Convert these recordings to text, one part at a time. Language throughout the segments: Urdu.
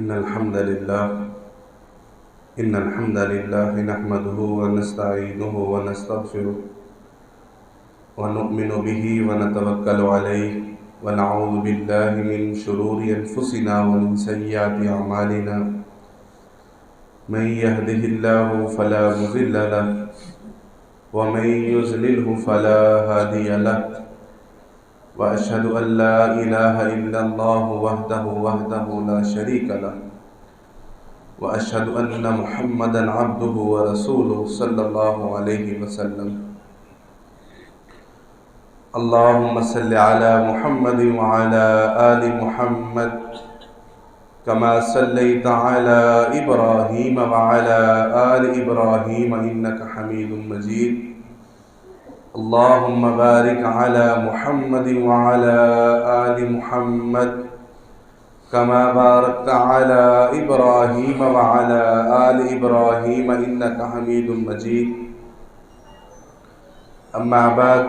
إن الحمد لله نحمده ونستعينه ونستغفره ونؤمن به ونتوكل عليه ونعوذ بالله من شرور أنفسنا ومن سيئات أعمالنا من يهده الله فلا مضل له ومن يضلله فلا هادي له وأشهد أن لا إله إلا الله وحده لا شريك له وأشهد أن محمدا عبده ورسوله صلى الله عليه وسلم اللهم صل على محمد وعلى آل محمد كما صليت على إبراهيم وعلى آل إبراهيم إنك حميد مجيد اللهم بارك على محمد وعلى آل محمد كما باركت على إبراهيم وعلى آل إبراهيم إنك حميد مجيد أما بعد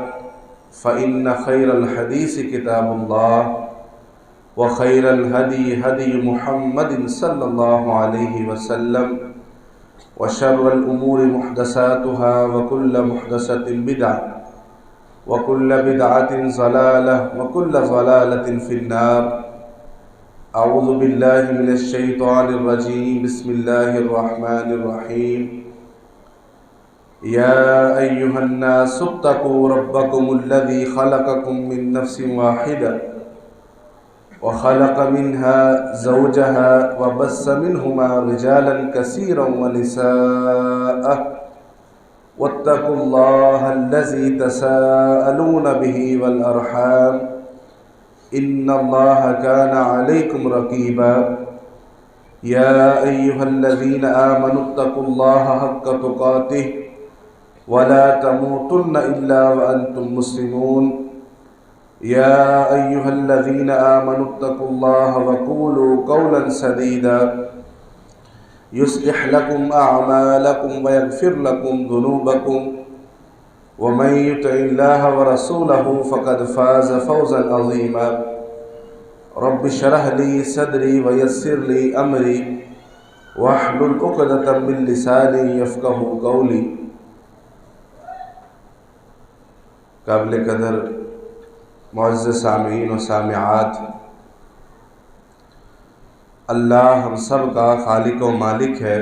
فإن خير الحديث كتاب الله وخير الهدي هدي محمد صلى الله عليه وسلم وشر الأمور محدثاتها وكل محدثة بدعة وكل بدعة ضلالة وكل ضلالة في النار أعوذ بالله من الشيطان الرجيم بسم الله الرحمن الرحيم يا أيها الناس اتقوا ربكم الذي خلقكم من نفس واحدة وخلق منها زوجها وبث منهما رجالا كثيرا ونساء واتقوا الله الذي تساءلون به والأرحام إن الله كان عليكم رقيبا يا أيها الذين آمنوا اتقوا الله حق تقاته ولا تموتن إلا وأنتم مسلمون يا أيها الذين آمنوا اتقوا الله وقولوا قولا سديدا يصلح لكم أعمالكم ويغفر لكم ذنوبكم ومن يطع الله ورسوله فقد فاز فوزا عظيما رب اشرح لي صدري ويسر لي أمري واحلل عقدة من لساني يفقهوا قولي. قابل قدر معزز سامعین و سامعات، اللہ ہم سب کا خالق و مالک ہے.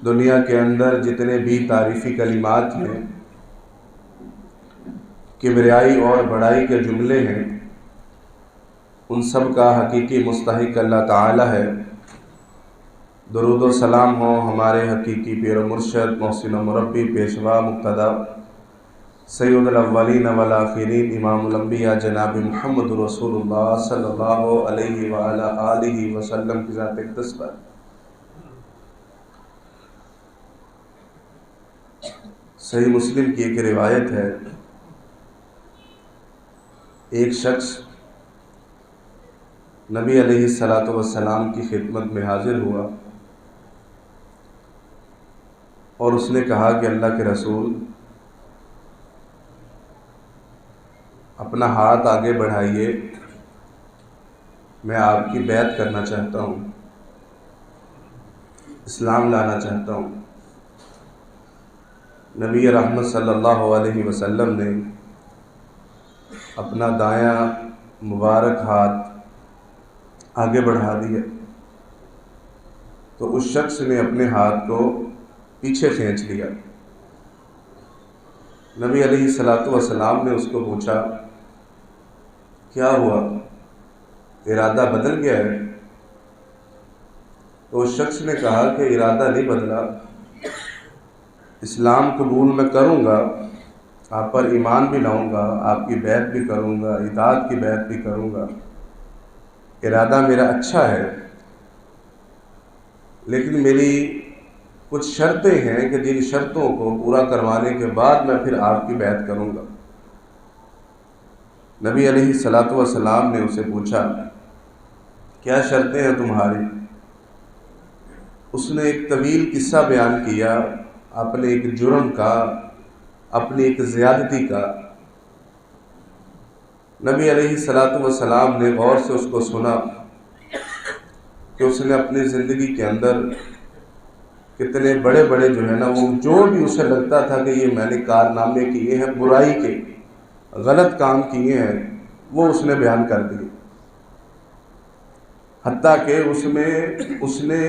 دنیا کے اندر جتنے بھی تعریفی کلمات ہیں، کبریائی اور بڑائی کے جملے ہیں، ان سب کا حقیقی مستحق اللہ تعالی ہے. درود و سلام ہو ہمارے حقیقی پیر و مرشد، محسن و مربی، پیشوا مقتدی، سید الاولین والآخرین، امام الانبیاء جناب محمد رسول اللہ صلی اللہ علیہ وآلہ آلہ وسلم کی ذات اقدس پر صحیح مسلم کی ایک روایت ہے، ایک شخص نبی علیہ السلام کی خدمت میں حاضر ہوا اور اس نے کہا کہ اللہ کے رسول، اپنا ہاتھ آگے بڑھائیے، میں آپ کی بیعت کرنا چاہتا ہوں، اسلام لانا چاہتا ہوں. نبی رحمت صلی اللہ علیہ وسلم نے اپنا دایاں مبارک ہاتھ آگے بڑھا دیا تو اس شخص نے اپنے ہاتھ کو پیچھے کھینچ لیا. نبی علیہ السلام نے اس کو پوچھا، کیا ہوا، ارادہ بدل گیا ہے؟ تو اس شخص نے کہا کہ ارادہ نہیں بدلا، اسلام قبول میں کروں گا، آپ پر ایمان بھی لاؤں گا، آپ کی بیعت بھی کروں گا، اطاعت کی بیعت بھی کروں گا، ارادہ میرا اچھا ہے، لیکن میری کچھ شرطیں ہیں کہ جن شرطوں کو پورا کروانے کے بعد میں پھر آپ کی بیعت کروں گا. نبی علیہ السلام نے اسے پوچھا، کیا شرطیں ہیں تمہاری؟ اس نے ایک طویل قصہ بیان کیا اپنے ایک جرم کا، اپنی ایک زیادتی کا. نبی علیہ السلام نے غور سے اس کو سنا کہ اس نے اپنی زندگی کے اندر کتنے بڑے بڑے جو ہے نا وہ جو بھی اسے لگتا تھا کہ یہ میں نے کارنامے کیے ہیں، برائی کے غلط کام کیے ہیں، وہ اس نے بیان کر دیے۔ حتیٰ کہ اس نے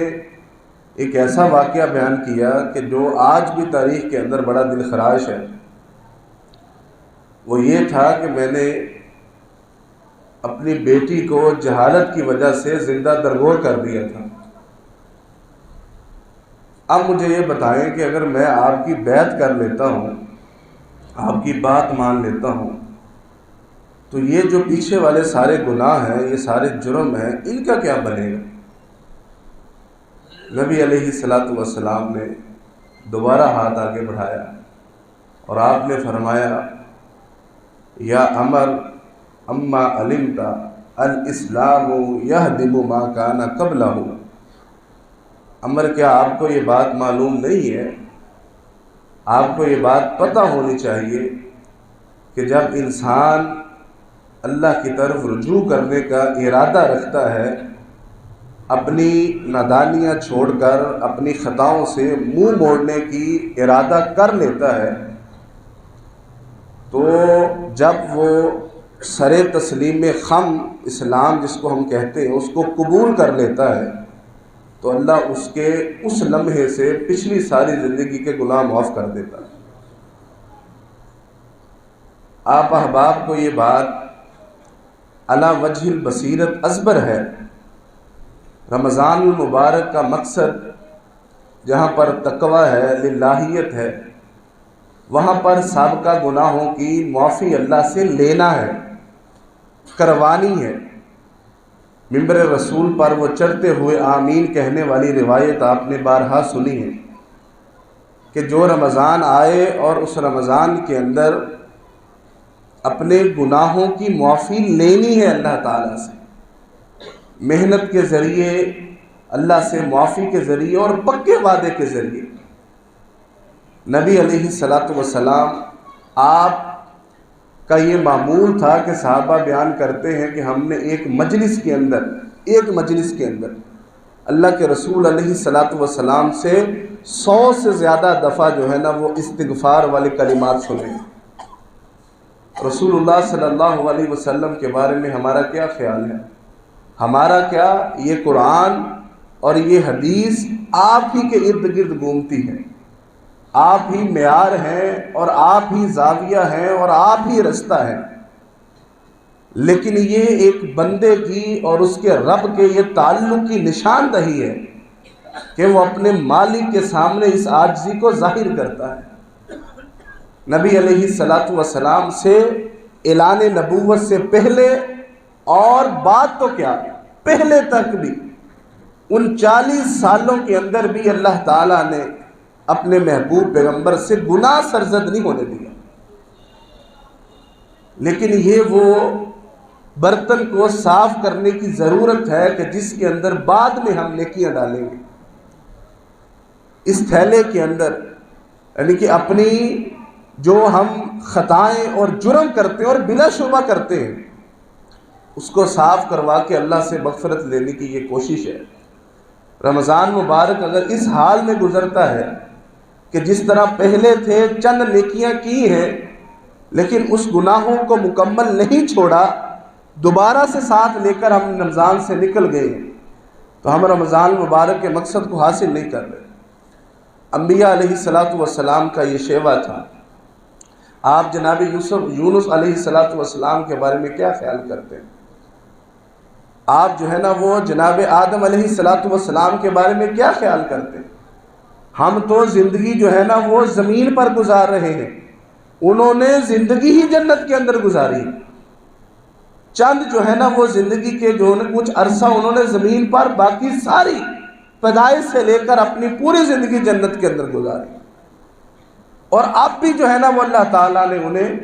ایک ایسا واقعہ بیان کیا کہ جو آج بھی تاریخ کے اندر بڑا دل خراش ہے۔ وہ یہ تھا کہ میں نے اپنی بیٹی کو جہالت کی وجہ سے زندہ درگور کر دیا تھا۔ اب مجھے یہ بتائیں کہ اگر میں آپ کی بیعت کر لیتا ہوں، آپ کی بات مان لیتا ہوں، تو یہ جو پیچھے والے سارے گناہ ہیں، یہ سارے جرم ہیں، ان کا کیا بنے گا؟ نبی علیہ السلام نے دوبارہ ہاتھ آگے بڑھایا اور آپ نے فرمایا، یا عمر اما علمت الاسلام یہدم ما کان قبلہ، عمر کیا آپ کو یہ بات معلوم نہیں ہے، آپ کو یہ بات پتہ ہونی چاہیے کہ جب انسان اللہ کی طرف رجوع کرنے کا ارادہ رکھتا ہے، اپنی نادانیاں چھوڑ کر اپنی خطاؤں سے منہ موڑنے کی ارادہ کر لیتا ہے، تو جب وہ سر تسلیم خم اسلام جس کو ہم کہتے ہیں اس کو قبول کر لیتا ہے، تو اللہ اس کے اس لمحے سے پچھلی ساری زندگی کے گناہ معاف کر دیتا ہے۔ آپ احباب کو یہ بات علی وجہ البصیرت ازبر ہے۔ رمضان المبارک کا مقصد جہاں پر تقوی ہے، للہیت ہے، وہاں پر سابقہ گناہوں کی معافی اللہ سے لینا ہے، کروانی ہے۔ ممبر رسول پر وہ چڑھتے ہوئے آمین کہنے والی روایت آپ نے بارہا سنی ہے کہ جو رمضان آئے اور اس رمضان کے اندر اپنے گناہوں کی معافی لینی ہے اللہ تعالیٰ سے، محنت کے ذریعے، اللہ سے معافی کے ذریعے اور پکے وعدے کے ذریعے۔ نبی علیہ السلام آپ کا یہ معمول تھا کہ صحابہ بیان کرتے ہیں کہ ہم نے ایک مجلس کے اندر اللہ کے رسول علیہ السلام سے 100 سے زیادہ دفعہ جو ہے نا وہ استغفار والے کلمات سنے۔ رسول اللہ صلی اللہ علیہ وسلم کے بارے میں ہمارا کیا خیال ہے؟ ہمارا کیا یہ قرآن اور یہ حدیث آپ ہی کے ارد گرد گھومتی ہے، آپ ہی معیار ہیں اور آپ ہی زاویہ ہیں اور آپ ہی رستہ ہے، لیکن یہ ایک بندے کی اور اس کے رب کے یہ تعلق کی نشاندہی ہے کہ وہ اپنے مالک کے سامنے اس عاجزی کو ظاہر کرتا ہے۔ نبی علیہ السلام سے اعلان نبوت سے پہلے اور بعد تو کیا، پہلے تک بھی ان 40 سالوں کے اندر بھی اللہ تعالیٰ نے اپنے محبوب پیغمبر سے گناہ سرزد نہیں ہونے دیا، لیکن یہ وہ برتن کو صاف کرنے کی ضرورت ہے کہ جس کے اندر بعد میں ہم نیکیاں ڈالیں گے۔ اس تھیلے کے اندر یعنی کہ اپنی جو ہم خطائیں اور جرم کرتے ہیں اور بلا شبہ کرتے ہیں اس کو صاف کروا کے اللہ سے مغفرت لینے کی یہ کوشش ہے۔ رمضان مبارک اگر اس حال میں گزرتا ہے کہ جس طرح پہلے تھے چند نیکیاں کی ہیں لیکن اس گناہوں کو مکمل نہیں چھوڑا، دوبارہ سے ساتھ لے کر ہم رمضان سے نکل گئے تو ہم رمضان مبارک کے مقصد کو حاصل نہیں کر رہے۔ انبیاء علیہ السلام کا یہ شیوا تھا۔ آپ جناب یونس علیہ السلام کے بارے میں کیا خیال کرتے ہیں؟ آپ جو ہے نا وہ جناب آدم علیہ السلام کے بارے میں کیا خیال کرتے ہیں؟ ہم تو زندگی جو ہے نا وہ زمین پر گزار رہے ہیں، انہوں نے زندگی ہی جنت کے اندر گزاری، چند جو ہے نا وہ زندگی کے جو کچھ عرصہ انہوں نے زمین پر، باقی ساری پیدائش سے لے کر اپنی پوری زندگی جنت کے اندر گزاری۔ اور اب بھی جو ہے نا وہ اللہ تعالیٰ نے انہیں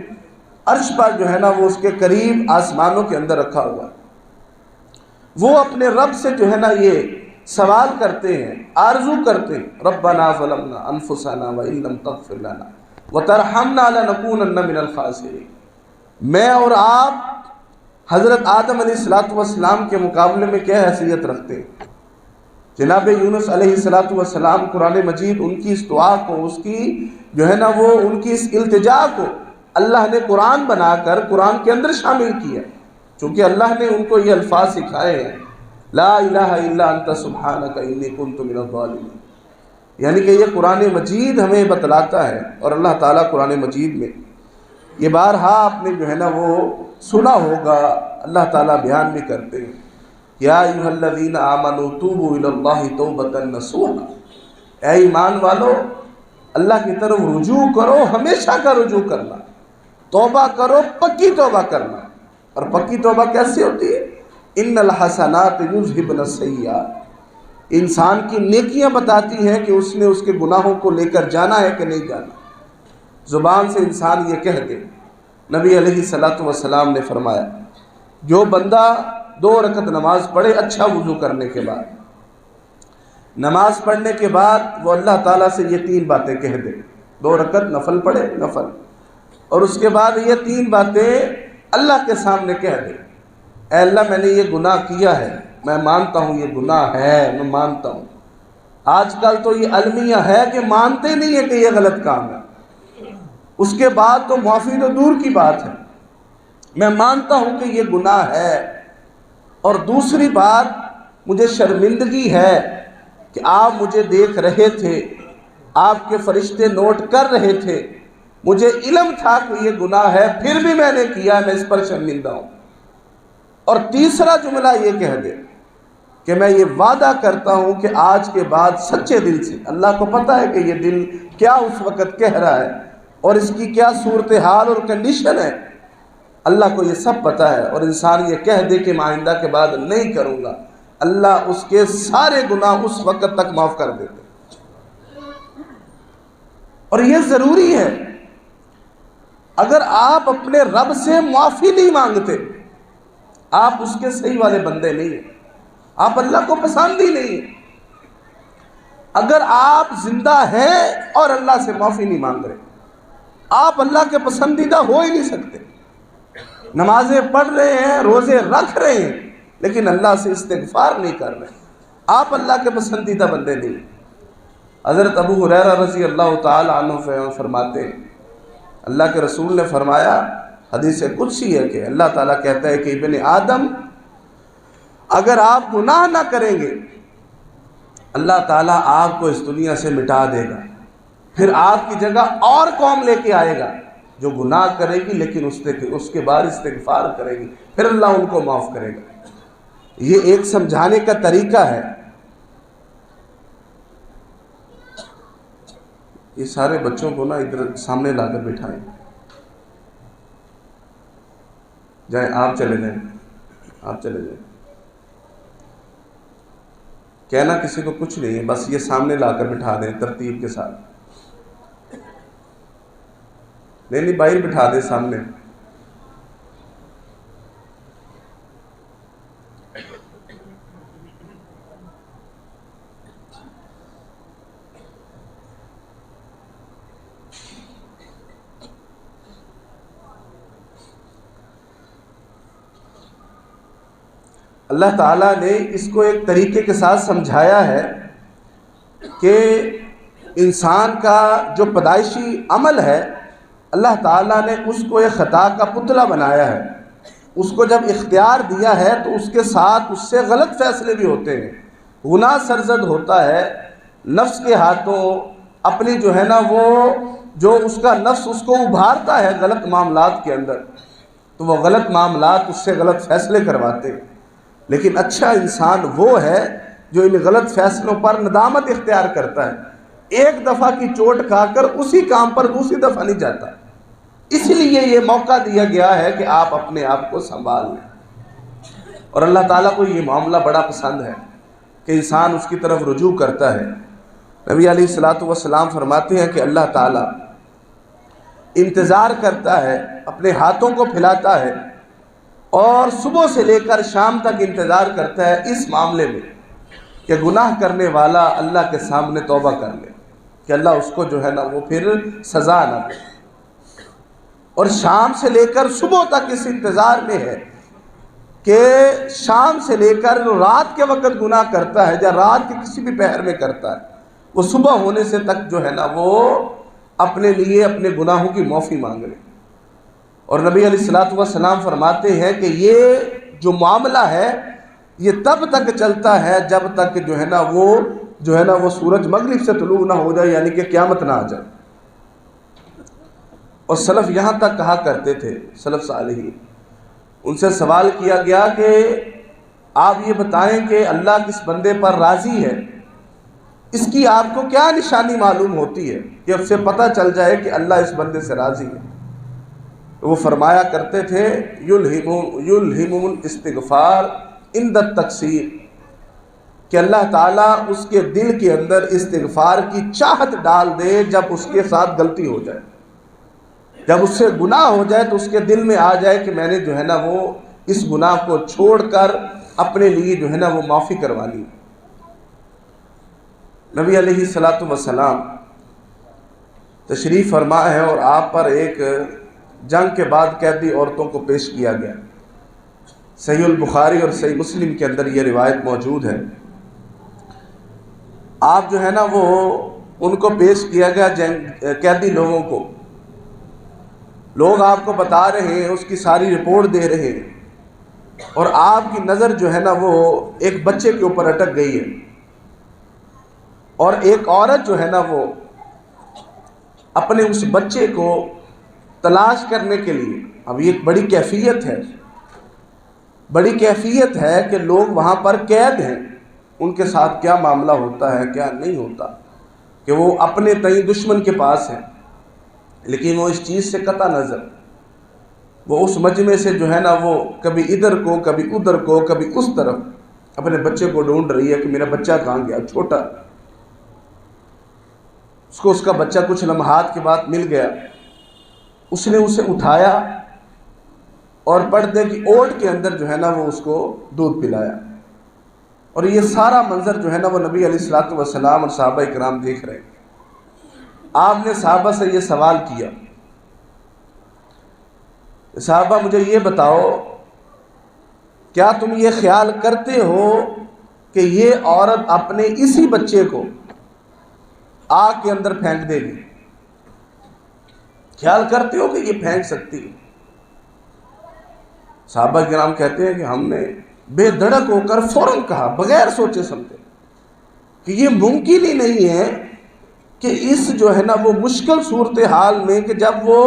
عرش پر جو ہے نا وہ اس کے قریب آسمانوں کے اندر رکھا ہوا۔ وہ اپنے رب سے جو ہے نا یہ سوال کرتے ہیں، آرزو کرتے ہیں، ربنا ظلمنا انفسنا وان لم تغفر لنا وترحمنا لنکونن من الخاسرین۔ میں اور آپ حضرت آدم علیہ السلام کے مقابلے میں کیا حیثیت رکھتے ہیں؟ جناب یونس علیہ السلام قرآن مجید ان کی اس دعا کو، اس کی جو ہے نا وہ ان کی اس التجا کو اللہ نے قرآن بنا کر قرآن کے اندر شامل کیا، چونکہ اللہ نے ان کو یہ الفاظ سکھائے ہیں، لا الہ الا انت سبحانک انی کنت من الظالمین، یعنی کہ یہ قرآن مجید ہمیں بتلاتا ہے، اور اللہ تعالیٰ قرآن مجید میں یہ بارہا آپ نے جو ہے نا وہ سنا ہوگا، اللہ تعالیٰ بیان بھی کرتے ہیں، یا ایھا الذین آمنوا توبوا الی اللہ توبۃ نصوحا، اے ایمان والو اللہ کی طرف رجوع کرو، ہمیشہ کا رجوع کرنا، توبہ کرو، پکی توبہ کرنا۔ اور پکی توبہ کیسے ہوتی ہے؟ ان الحسنات یذھبن السیئات، انسان کی نیکیاں بتاتی ہیں کہ اس نے اس کے گناہوں کو لے کر جانا ہے کہ نہیں جانا، زبان سے انسان یہ کہہ دے۔ نبی علیہ السلام نے فرمایا جو بندہ 2 رکعت نماز پڑھے اچھا وضو کرنے کے بعد، نماز پڑھنے کے بعد وہ اللہ تعالیٰ سے یہ 3 باتیں کہہ دے، 2 رکعت نفل پڑھے، نفل، اور اس کے بعد یہ 3 باتیں اللہ کے سامنے کہہ دے، اے اللہ میں نے یہ گناہ کیا ہے، میں مانتا ہوں یہ گناہ ہے، میں مانتا ہوں۔ آج کل تو یہ المیہ ہے کہ مانتے نہیں ہیں کہ یہ غلط کام ہے، اس کے بعد تو معافی تو دور کی بات ہے، میں مانتا ہوں کہ یہ گناہ ہے، اور دوسری بات مجھے شرمندگی ہے کہ آپ مجھے دیکھ رہے تھے، آپ کے فرشتے نوٹ کر رہے تھے، مجھے علم تھا کہ یہ گناہ ہے، پھر بھی میں نے کیا، میں اس پر شرمندہ ہوں۔ اور تیسرا جملہ یہ کہہ دے کہ میں یہ وعدہ کرتا ہوں کہ آج کے بعد سچے دل سے، اللہ کو پتہ ہے کہ یہ دل کیا اس وقت کہہ رہا ہے اور اس کی کیا صورتحال اور کنڈیشن ہے، اللہ کو یہ سب پتہ ہے، اور انسان یہ کہہ دے کہ میں آئندہ کے بعد نہیں کروں گا، اللہ اس کے سارے گناہ اس وقت تک معاف کر دیتے۔ اور یہ ضروری ہے، اگر آپ اپنے رب سے معافی نہیں مانگتے، آپ اس کے صحیح والے بندے نہیں ہیں، آپ اللہ کو پسند ہی نہیں ہیں۔ اگر آپ زندہ ہیں اور اللہ سے معافی نہیں مانگ رہے، آپ اللہ کے پسندیدہ ہو ہی نہیں سکتے۔ نمازیں پڑھ رہے ہیں، روزے رکھ رہے ہیں، لیکن اللہ سے استغفار نہیں کر رہے، آپ اللہ کے پسندیدہ بندے نہیں۔ حضرت ابو ہریرہ رضی اللہ تعالی عنہ فرماتے ہیں، اللہ کے رسول نے فرمایا، حدیث قدسی ہے کہ اللہ تعالیٰ کہتا ہے کہ ابن آدم اگر آپ گناہ نہ کریں گے، اللہ تعالیٰ آپ کو اس دنیا سے مٹا دے گا، پھر آپ کی جگہ اور قوم لے کے آئے گا جو گناہ کرے گی لیکن اس کے بعد استغفار کرے گی، پھر اللہ ان کو معاف کرے گا۔ یہ ایک سمجھانے کا طریقہ ہے۔ یہ سارے بچوں کو نا ادھر سامنے لا کر بٹھائیں، جائیں، آپ چلے جائیں، آپ چلے جائیں، کہنا کسی کو کچھ نہیں ہے، بس یہ سامنے لا کر بٹھا دیں ترتیب کے ساتھ، نہیں باہر بٹھا دیں سامنے۔ اللہ تعالیٰ نے اس کو ایک طریقے کے ساتھ سمجھایا ہے کہ انسان کا جو پیدائشی عمل ہے، اللہ تعالیٰ نے اس کو ایک خطا کا پتلا بنایا ہے، اس کو جب اختیار دیا ہے تو اس کے ساتھ اس سے غلط فیصلے بھی ہوتے ہیں، گناہ سرزد ہوتا ہے، نفس کے ہاتھوں اپنی جو ہے نا وہ جو اس کا نفس اس کو ابھارتا ہے غلط معاملات کے اندر، تو وہ غلط معاملات اس سے غلط فیصلے کرواتے ہیں۔ لیکن اچھا انسان وہ ہے جو ان غلط فیصلوں پر ندامت اختیار کرتا ہے، ایک دفعہ کی چوٹ کھا کر اسی کام پر دوسری دفعہ نہیں جاتا، اس لیے یہ موقع دیا گیا ہے کہ آپ اپنے آپ کو سنبھال لیں۔ اور اللہ تعالیٰ کو یہ معاملہ بڑا پسند ہے کہ انسان اس کی طرف رجوع کرتا ہے۔ نبی علیہ السلام فرماتے ہیں کہ اللہ تعالیٰ انتظار کرتا ہے، اپنے ہاتھوں کو پھیلاتا ہے اور صبح سے لے کر شام تک انتظار کرتا ہے اس معاملے میں کہ گناہ کرنے والا اللہ کے سامنے توبہ کر لے، کہ اللہ اس کو جو ہے نا وہ پھر سزا نہ دے، اور شام سے لے کر صبح تک اس انتظار میں ہے کہ شام سے لے کر رات کے وقت گناہ کرتا ہے یا رات کے کسی بھی پہر میں کرتا ہے، وہ صبح ہونے سے تک جو ہے نا وہ اپنے لیے اپنے گناہوں کی معافی مانگ لے۔ اور نبی علیہ الصلوۃ والسلام فرماتے ہیں کہ یہ جو معاملہ ہے یہ تب تک چلتا ہے جب تک جو ہے نا وہ سورج مغرب سے طلوع نہ ہو جائے، یعنی کہ قیامت نہ آ جائے۔ اور سلف یہاں تک کہا کرتے تھے، سلف صالحین، ان سے سوال کیا گیا کہ آپ یہ بتائیں کہ اللہ کس بندے پر راضی ہے، اس کی آپ کو کیا نشانی معلوم ہوتی ہے کہ اب سے پتہ چل جائے کہ اللہ اس بندے سے راضی ہے؟ تو وہ فرمایا کرتے تھے یلہم الاستغفار عند التقصیر، کہ اللہ تعالیٰ اس کے دل کے اندر استغفار کی چاہت ڈال دے جب اس کے ساتھ غلطی ہو جائے، جب اس سے گناہ ہو جائے تو اس کے دل میں آ جائے کہ میں نے جو ہے نا وہ اس گناہ کو چھوڑ کر اپنے لیے جو ہے نا وہ معافی کروا لی۔ نبی علیہ الصلوۃ والسلام تشریف فرما ہے اور آپ پر ایک جنگ کے بعد قیدی عورتوں کو پیش کیا گیا۔ صحیح البخاری اور صحیح مسلم کے اندر یہ روایت موجود ہے۔ آپ جو ہے نا وہ ان کو پیش کیا گیا قیدی لوگوں کو، لوگ آپ کو بتا رہے ہیں، اس کی ساری رپورٹ دے رہے ہیں، اور آپ کی نظر جو ہے نا وہ ایک بچے کے اوپر اٹک گئی ہے، اور ایک عورت جو ہے نا وہ اپنے اس بچے کو تلاش کرنے کے لیے، اب یہ ایک بڑی کیفیت ہے کہ لوگ وہاں پر قید ہیں، ان کے ساتھ کیا معاملہ ہوتا ہے کیا نہیں ہوتا، کہ وہ اپنے تئیں دشمن کے پاس ہیں، لیکن وہ اس چیز سے قطع نظر، وہ اس مجمع سے جو ہے نا وہ کبھی ادھر کو کبھی ادھر کو کبھی اس طرف اپنے بچے کو ڈھونڈ رہی ہے کہ میرا بچہ کہاں گیا، چھوٹا۔ اس کو اس کا بچہ کچھ لمحات کے بعد مل گیا، اس نے اسے اٹھایا اور پردے کی اوٹ کے اندر جو ہے نا وہ اس کو دودھ پلایا۔ اور یہ سارا منظر جو ہے نا وہ نبی علیہ الصلوۃ والسلام اور صحابہ کرام دیکھ رہے ہیں۔ آپ نے صحابہ سے یہ سوال کیا، صحابہ مجھے یہ بتاؤ، کیا تم یہ خیال کرتے ہو کہ یہ عورت اپنے اسی بچے کو آگ کے اندر پھینک دے گی؟ خیال کرتے ہو کہ یہ پھینک سکتی ہے؟ صحابہ کرام کہتے ہیں کہ ہم نے بے دھڑک ہو کر فوراً کہا، بغیر سوچے سمجھے، کہ یہ ممکن ہی نہیں ہے کہ اس جو ہے نا وہ مشکل صورتحال میں، کہ جب وہ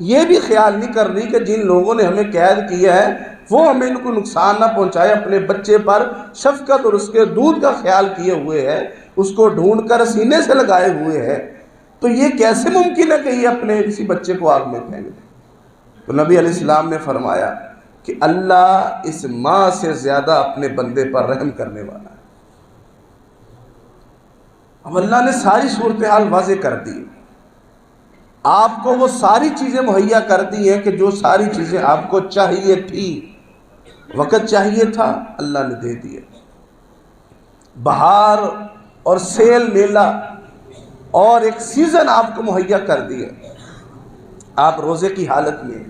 یہ بھی خیال نہیں کر رہی کہ جن لوگوں نے ہمیں قید کیا ہے وہ ہمیں ان کو نقصان نہ پہنچائے، اپنے بچے پر شفقت اور اس کے دودھ کا خیال کیے ہوئے ہے، اس کو ڈھونڈ کر سینے سے لگائے ہوئے ہے، تو یہ کیسے ممکن ہے کہ یہ اپنے کسی بچے کو آگ میں پھینک دے؟ تو نبی علیہ السلام نے فرمایا کہ اللہ اس ماں سے زیادہ اپنے بندے پر رحم کرنے والا ہے۔ اب اللہ نے ساری صورتحال واضح کر دی، آپ کو وہ ساری چیزیں مہیا کر دی ہیں کہ جو ساری چیزیں آپ کو چاہیے تھی، وقت چاہیے تھا، اللہ نے دے دیے۔ بہار اور سیل میلہ اور ایک سیزن آپ کو مہیا کر دیے۔ آپ روزے کی حالت میں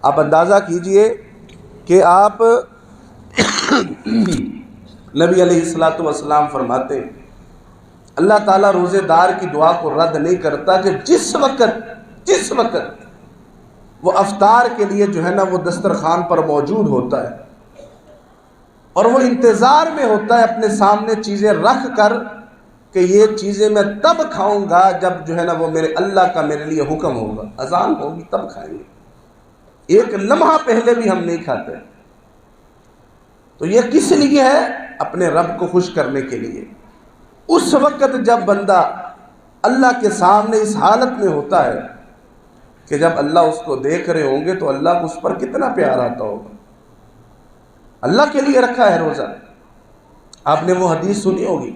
آپ اندازہ کیجئے کہ آپ نبی علیہ الصلوۃ والسلام فرماتے ہیں اللہ تعالیٰ روزے دار کی دعا کو رد نہیں کرتا کہ جس وقت وہ افطار کے لیے جو ہے نا وہ دسترخوان پر موجود ہوتا ہے اور وہ انتظار میں ہوتا ہے اپنے سامنے چیزیں رکھ کر کہ یہ چیزیں میں تب کھاؤں گا جب جو ہے نا وہ میرے اللہ کا میرے لیے حکم ہوگا، اذان ہوگی تب کھائیں گے، ایک لمحہ پہلے بھی ہم نہیں کھاتے۔ تو یہ کس لیے ہے؟ اپنے رب کو خوش کرنے کے لیے۔ اس وقت جب بندہ اللہ کے سامنے اس حالت میں ہوتا ہے کہ جب اللہ اس کو دیکھ رہے ہوں گے تو اللہ کو اس پر کتنا پیار آتا ہوگا۔ اللہ کے لیے رکھا ہے روزہ۔ آپ نے وہ حدیث سنی ہوگی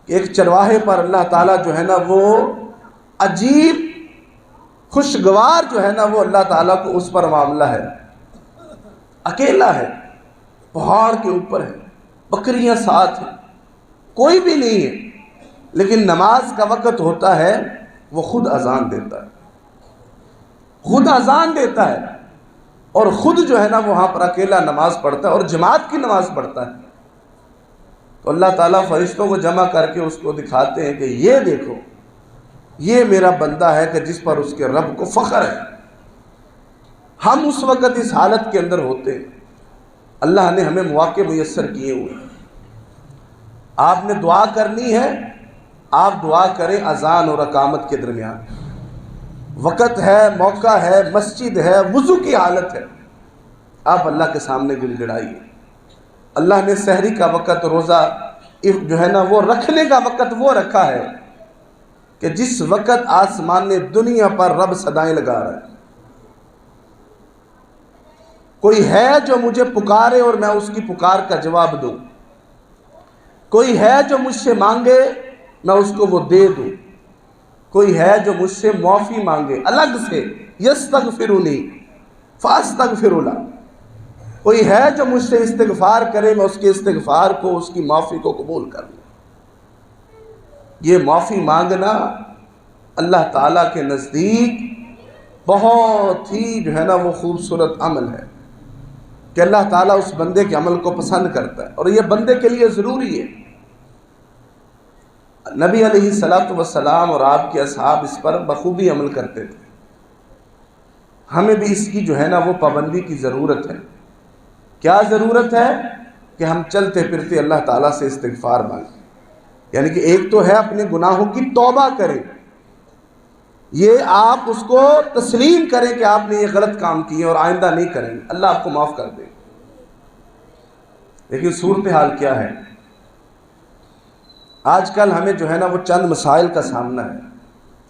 کہ ایک چرواہے پر اللہ تعالیٰ جو ہے نا وہ عجیب خوشگوار جو ہے نا وہ اللہ تعالیٰ کو اس پر معاملہ ہے، اکیلا ہے، پہاڑ کے اوپر ہے، بکریاں ساتھ ہیں، کوئی بھی نہیں ہے، لیکن نماز کا وقت ہوتا ہے وہ خود اذان دیتا ہے، خود اذان دیتا ہے اور خود جو ہے نا وہاں پر اکیلا نماز پڑھتا ہے اور جماعت کی نماز پڑھتا ہے، تو اللہ تعالیٰ فرشتوں کو جمع کر کے اس کو دکھاتے ہیں کہ یہ دیکھو، یہ میرا بندہ ہے کہ جس پر اس کے رب کو فخر ہے۔ ہم اس وقت اس حالت کے اندر ہوتے ہیں، اللہ نے ہمیں مواقع میسر کیے ہوئے۔ آپ نے دعا کرنی ہے، آپ دعا کریں اذان اور اقامت کے درمیان، وقت ہے، موقع ہے، مسجد ہے، وضو کی حالت ہے، آپ اللہ کے سامنے گڑ گڑائیے۔ اللہ نے سحری کا وقت، روزہ جو ہے نا وہ رکھنے کا وقت وہ رکھا ہے کہ جس وقت آسمان دنیا پر رب صدائیں لگا رہا ہے، کوئی ہے جو مجھے پکارے اور میں اس کی پکار کا جواب دوں، کوئی ہے جو مجھ سے مانگے میں اس کو وہ دے دوں، کوئی ہے جو مجھ سے معافی مانگے الگ سے، یستغفرونی فاستغفر لہ، کوئی ہے جو مجھ سے استغفار کرے میں اس کے استغفار کو، اس کی معافی کو قبول کر لوں۔ یہ معافی مانگنا اللہ تعالیٰ کے نزدیک بہت ہی جو ہے نا وہ خوبصورت عمل ہے کہ اللہ تعالیٰ اس بندے کے عمل کو پسند کرتا ہے، اور یہ بندے کے لیے ضروری ہے۔ نبی علیہ السلام اور آپ کے اصحاب اس پر بخوبی عمل کرتے تھے، ہمیں بھی اس کی جو ہے نا وہ پابندی کی ضرورت ہے۔ کیا ضرورت ہے؟ کہ ہم چلتے پھرتے اللہ تعالیٰ سے استغفار مانگیں، یعنی کہ ایک تو ہے اپنے گناہوں کی توبہ کریں، یہ آپ اس کو تسلیم کریں کہ آپ نے یہ غلط کام کیے اور آئندہ نہیں کریں گے، اللہ آپ کو معاف کر دے۔ لیکن صورتحال کیا ہے؟ آج کل ہمیں جو ہے نا وہ چند مسائل کا سامنا ہے،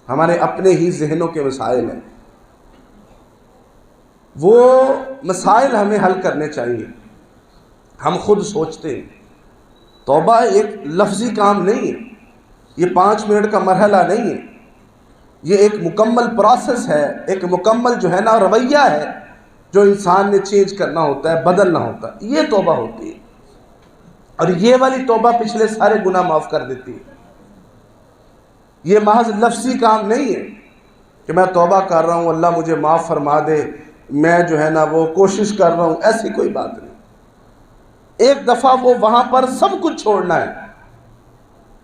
ہمارے اپنے ہی ذہنوں کے مسائل ہیں، وہ مسائل ہمیں حل کرنے چاہیے۔ ہم خود سوچتے ہیں توبہ ایک لفظی کام نہیں ہے، یہ 5 منٹ کا مرحلہ نہیں ہے، یہ ایک مکمل پروسیس ہے، ایک مکمل جو ہے نا رویہ ہے جو انسان نے چینج کرنا ہوتا ہے، بدلنا ہوتا ہے، یہ توبہ ہوتی ہے۔ اور یہ والی توبہ پچھلے سارے گناہ معاف کر دیتی ہے۔ یہ محض لفظی کام نہیں ہے کہ میں توبہ کر رہا ہوں اللہ مجھے معاف فرما دے، میں جو ہے نا وہ کوشش کر رہا ہوں، ایسی کوئی بات نہیں۔ ایک دفعہ وہ وہاں پر سب کچھ چھوڑنا ہے،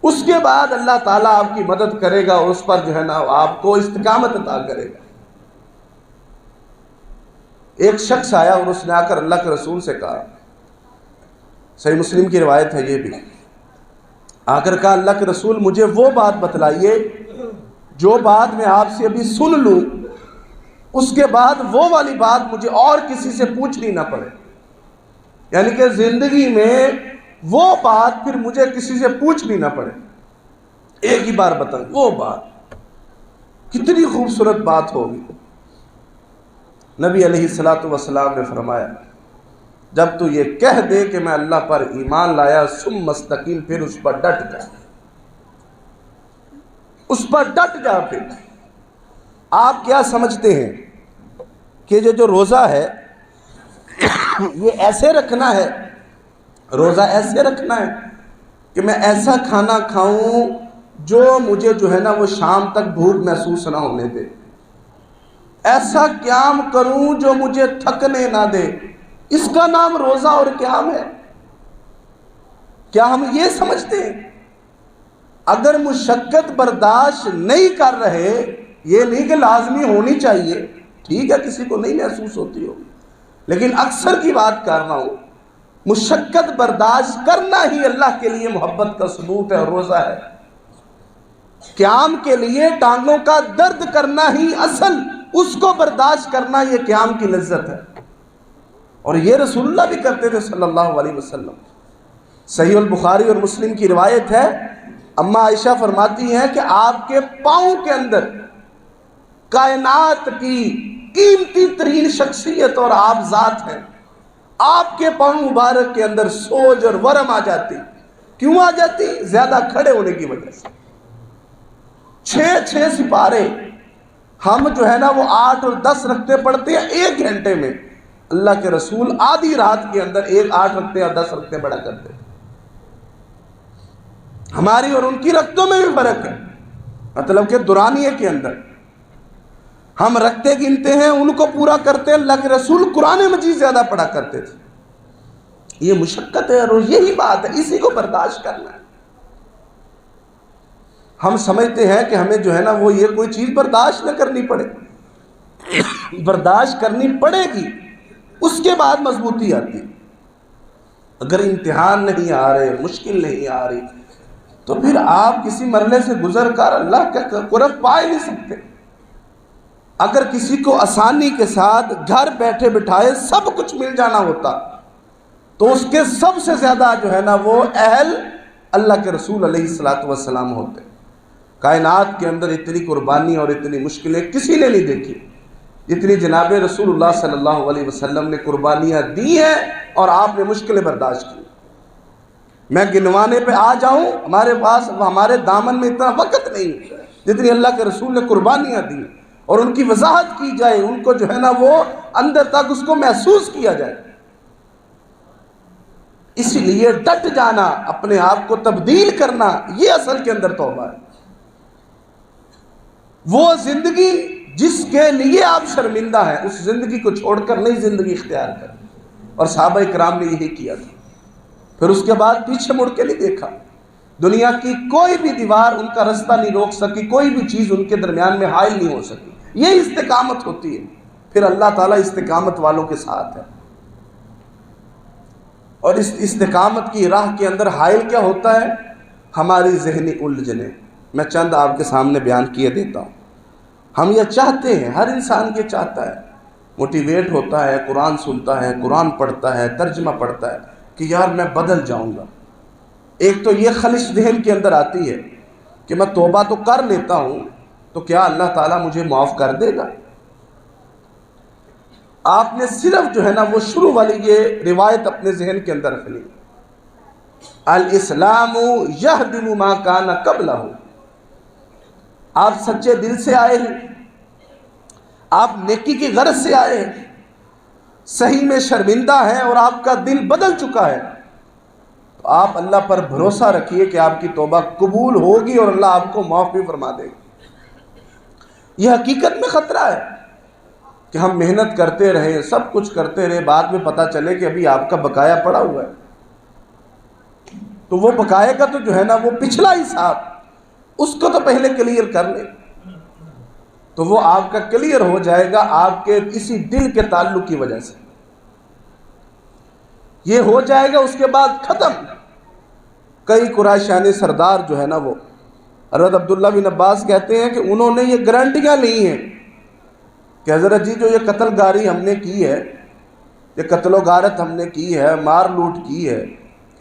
اس کے بعد اللہ تعالیٰ آپ کی مدد کرے گا اور اس پر جو ہے نا آپ کو استقامت عطا کرے گا۔ ایک شخص آیا اور اس نے آ کر اللہ کے رسول سے کہا، صحیح مسلم کی روایت ہے یہ بھی، آ کر کہا اللہ کے رسول مجھے وہ بات بتلائیے جو بات میں آپ سے ابھی سن لوں، اس کے بعد وہ والی بات مجھے اور کسی سے پوچھنی نہ پڑے، یعنی کہ زندگی میں وہ بات پھر مجھے کسی سے پوچھنی نہ پڑے، ایک ہی بار بتائیں وہ بات۔ کتنی خوبصورت بات ہوگی۔ نبی علیہ السلام نے فرمایا جب تو یہ کہہ دے کہ میں اللہ پر ایمان لایا، ثم مستقیم، پھر اس پر ڈٹ جا، اس پر ڈٹ جا۔ پھر آپ کیا سمجھتے ہیں کہ یہ جو روزہ ہے یہ ایسے رکھنا ہے، روزہ ایسے رکھنا ہے کہ میں ایسا کھانا کھاؤں جو مجھے جو ہے نا وہ شام تک بھوک محسوس نہ ہونے دے، ایسا قیام کروں جو مجھے تھکنے نہ دے، اس کا نام روزہ اور قیام ہے؟ کیا ہم یہ سمجھتے ہیں؟ اگر مشقت برداشت نہیں کر رہے، یہ نہیں کہ لازمی ہونی چاہیے، ٹھیک ہے کسی کو نہیں محسوس ہوتی ہوگی، لیکن اکثر کی بات کر رہا ہوں، مشقت برداشت کرنا ہی اللہ کے لیے محبت کا ثبوت ہے اور روزہ ہے۔ قیام کے لیے ٹانگوں کا درد کرنا ہی اصل، اس کو برداشت کرنا یہ قیام کی لذت ہے، اور یہ رسول اللہ بھی کرتے تھے صلی اللہ علیہ وسلم۔ صحیح البخاری اور مسلم کی روایت ہے، اماں عائشہ فرماتی ہیں کہ آپ کے پاؤں کے اندر کائنات کی قیمتی ترین شخصیت اور آپ ذات ہیں، آپ کے پاؤں مبارک کے اندر سوج اور ورم آ جاتی۔ کیوں آ جاتی؟ زیادہ کھڑے ہونے کی وجہ سے۔ 6 سپارے ہم جو ہے نا وہ 8 اور 10 رکھتے پڑھتے ہیں 1 گھنٹے میں، اللہ کے رسول آدھی رات کے اندر 8 رکھتے اور 10 رکھتے پڑھا کرتے۔ ہماری اور ان کی رکھتوں میں بھی فرق ہے، مطلب کہ دورانیے کے اندر ہم رکھتے گنتے ہیں، ان کو پورا کرتے ہیں۔ اللہ کے رسول قرآن مجید زیادہ پڑھا کرتے تھے۔ یہ مشقت ہے اور یہی بات ہے، اسی کو برداشت کرنا ہے۔ ہم سمجھتے ہیں کہ ہمیں جو ہے نا وہ یہ کوئی چیز برداشت نہ کرنی پڑے، برداشت کرنی پڑے گی، اس کے بعد مضبوطی آتی ہے۔ اگر امتحان نہیں آ رہے، مشکل نہیں آ رہی، تو پھر آپ کسی مرحلے سے گزر کر اللہ کا قرب پا ہی نہیں سکتے۔ اگر کسی کو آسانی کے ساتھ گھر بیٹھے بٹھائے سب کچھ مل جانا ہوتا تو اس کے سب سے زیادہ جو ہے نا وہ اہل اللہ کے رسول علیہ الصلوۃ والسلام ہوتے۔ کائنات کے اندر اتنی قربانی اور اتنی مشکلیں کسی نے نہیں دیکھی جتنی جناب رسول اللہ صلی اللہ علیہ وسلم نے قربانیاں دی ہیں اور آپ نے مشکلیں برداشت کی۔ میں گنوانے پہ آ جاؤں، ہمارے پاس ہمارے دامن میں اتنا وقت نہیں جتنی اللہ کے رسول نے قربانیاں دی، اور ان کی وضاحت کی جائے، ان کو جو ہے نا وہ اندر تک اس کو محسوس کیا جائے۔ اسی لیے ڈٹ جانا، اپنے آپ کو تبدیل کرنا، یہ اصل کے اندر توبہ ہے۔ وہ زندگی جس کے لیے آپ شرمندہ ہیں، اس زندگی کو چھوڑ کر نئی زندگی اختیار کریں، اور صحابہ کرام نے یہی کیا تھا۔ پھر اس کے بعد پیچھے مڑ کے نہیں دیکھا۔ دنیا کی کوئی بھی دیوار ان کا رستہ نہیں روک سکی، کوئی بھی چیز ان کے درمیان میں حائل نہیں ہو سکی۔ یہ استقامت ہوتی ہے۔ پھر اللہ تعالیٰ استقامت والوں کے ساتھ ہے۔ اور اس استقامت کی راہ کے اندر حائل کیا ہوتا ہے؟ ہماری ذہنی الجھنیں۔ میں چند آپ کے سامنے بیان کیے دیتا ہوں۔ ہم یہ چاہتے ہیں، ہر انسان یہ چاہتا ہے، موٹیویٹ ہوتا ہے، قرآن سنتا ہے، قرآن پڑھتا ہے، ترجمہ پڑھتا ہے کہ یار میں بدل جاؤں گا۔ ایک تو یہ خلش ذہن کے اندر آتی ہے کہ میں توبہ تو کر لیتا ہوں تو کیا اللہ تعالیٰ مجھے معاف کر دے گا؟ آپ نے صرف جو ہے نا وہ شروع والی یہ روایت اپنے ذہن کے اندر رکھنی، الاسلام یہدم ما کان قبلہ۔ آپ سچے دل سے آئے ہیں، آپ نیکی کی غرض سے آئے ہیں، صحیح میں شرمندہ ہیں اور آپ کا دل بدل چکا ہے، تو آپ اللہ پر بھروسہ رکھیے کہ آپ کی توبہ قبول ہوگی اور اللہ آپ کو معاف بھی فرما دے گا۔ یہ حقیقت میں خطرہ ہے کہ ہم محنت کرتے رہیں، سب کچھ کرتے رہے، بعد میں پتہ چلے کہ ابھی آپ کا بقایا پڑا ہوا ہے، تو وہ بقایا کا تو جو ہے نا وہ پچھلا حساب، اس کو تو پہلے کلیئر کر لیں، تو وہ آپ کا کلیئر ہو جائے گا آپ کے اسی دل کے تعلق کی وجہ سے۔ یہ ہو جائے گا، اس کے بعد ختم۔ کئی قریشان سردار جو ہے نا وہ حضرت عبداللہ بن عباس کہتے ہیں کہ انہوں نے یہ گارنٹیاں لی ہیں کہ حضرت جی جو یہ قتل گاری ہم نے کی ہے، یہ قتل و غارت ہم نے کی ہے، مار لوٹ کی ہے،